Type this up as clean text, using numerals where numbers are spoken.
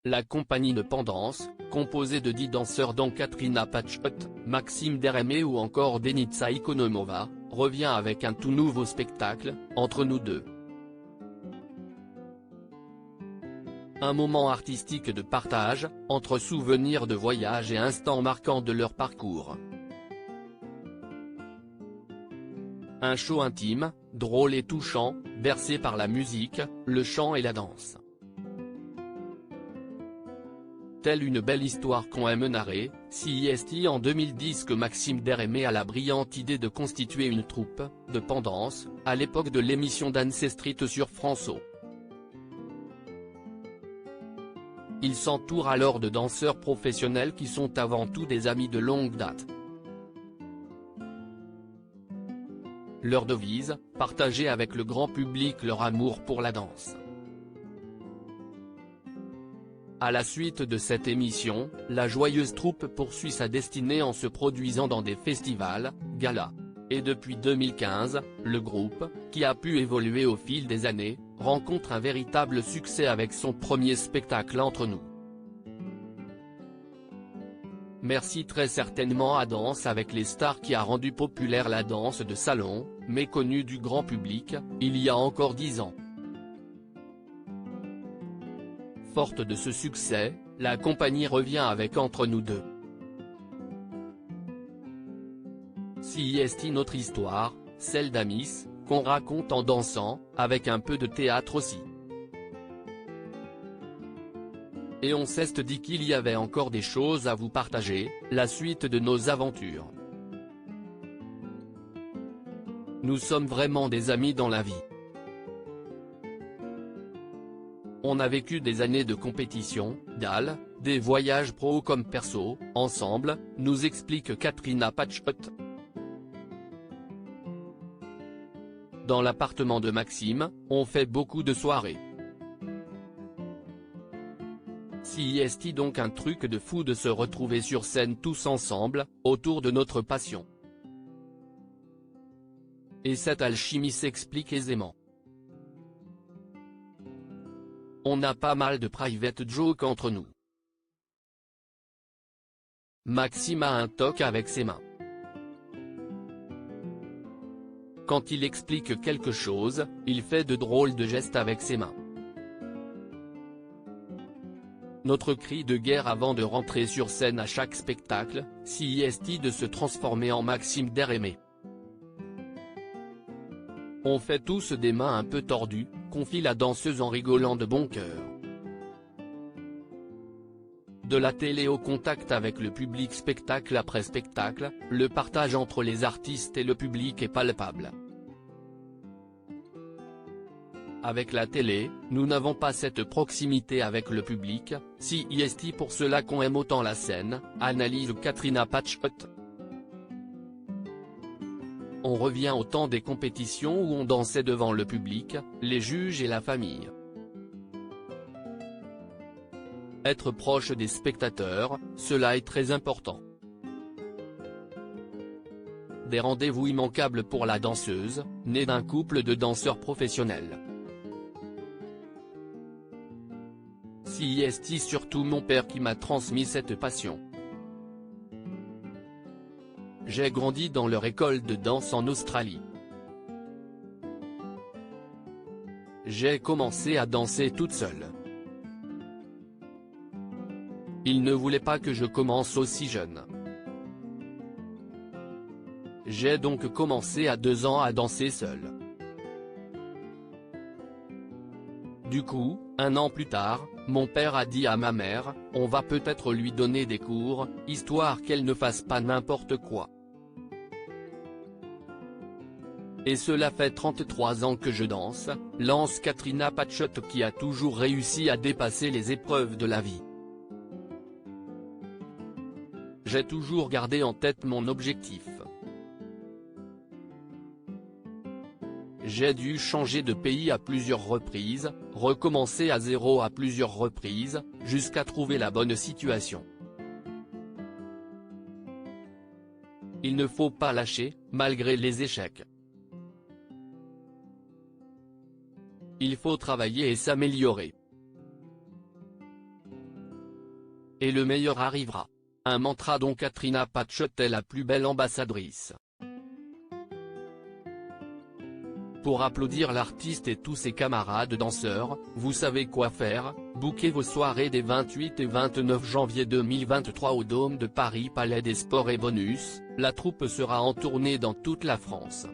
La compagnie de Pendance, composée de 10 danseurs dont Katrina Patchot, Maxime Deremé ou encore Denitsa Ikonomova, revient avec un tout nouveau spectacle, Entre nous deux. Un moment artistique de partage, entre souvenirs de voyage et instants marquants de leur parcours. Un show intime, drôle et touchant, bercé par la musique, le chant et la danse. Telle une belle histoire qu'on aime narrer, c'est en 2010 que Maxime Deremé a la brillante idée de constituer une troupe, de Pendance, à l'époque de l'émission Dance Street sur France O. Il s'entoure alors de danseurs professionnels qui sont avant tout des amis de longue date. Leur devise, partager avec le grand public leur amour pour la danse. À la suite de cette émission, la joyeuse troupe poursuit sa destinée en se produisant dans des festivals, galas. Et depuis 2015, le groupe, qui a pu évoluer au fil des années, rencontre un véritable succès avec son premier spectacle Entre nous. Merci très certainement à Danse avec les stars qui a rendu populaire la danse de salon, méconnue du grand public, il y a encore 10 ans. Forte de ce succès, la compagnie revient avec Entre nous deux. C'est notre histoire, celle d'Amis, qu'on raconte en dansant, avec un peu de théâtre aussi. Et on s'est dit qu'il y avait encore des choses à vous partager, la suite de nos aventures. Nous sommes vraiment des amis dans la vie. On a vécu des années de compétition, des voyages pro comme perso, ensemble, nous explique Katrina Patchot. Dans l'appartement de Maxime, on fait beaucoup de soirées. C'est donc un truc de fou de se retrouver sur scène tous ensemble, autour de notre passion. Et cette alchimie s'explique aisément. On a pas mal de private jokes entre nous. Maxime a un toc avec ses mains. Quand il explique quelque chose, il fait de drôles de gestes avec ses mains. Notre cri de guerre avant de rentrer sur scène à chaque spectacle, c'est de se transformer en Maxime Deremé. On fait tous des mains un peu tordues, confie la danseuse en rigolant de bon cœur. De la télé au contact avec le public spectacle après spectacle, le partage entre les artistes et le public est palpable. Avec la télé, nous n'avons pas cette proximité avec le public, c'est pour cela qu'on aime autant la scène, analyse Katrina Patchot. On revient au temps des compétitions où on dansait devant le public, les juges et la famille. Être proche des spectateurs, cela est très important. Des rendez-vous immanquables pour la danseuse, née d'un couple de danseurs professionnels. C'est surtout mon père qui m'a transmis cette passion. J'ai grandi dans leur école de danse en Australie. J'ai commencé à danser toute seule. Ils ne voulaient pas que je commence aussi jeune. J'ai donc commencé à 2 ans à danser seule. Du coup, 1 an plus tard, mon père a dit à ma mère, on va peut-être lui donner des cours, histoire qu'elle ne fasse pas n'importe quoi. Et cela fait 33 ans que je danse, lance Katrina Patchot qui a toujours réussi à dépasser les épreuves de la vie. J'ai toujours gardé en tête mon objectif. J'ai dû changer de pays à plusieurs reprises, recommencer à zéro à plusieurs reprises, jusqu'à trouver la bonne situation. Il ne faut pas lâcher, malgré les échecs. Il faut travailler et s'améliorer. Et le meilleur arrivera. Un mantra dont Katrina Patchett est la plus belle ambassadrice. Pour applaudir l'artiste et tous ses camarades danseurs, vous savez quoi faire, booker vos soirées des 28 et 29 janvier 2023 au Dôme de Paris, Palais des Sports et Bonus, la troupe sera en tournée dans toute la France.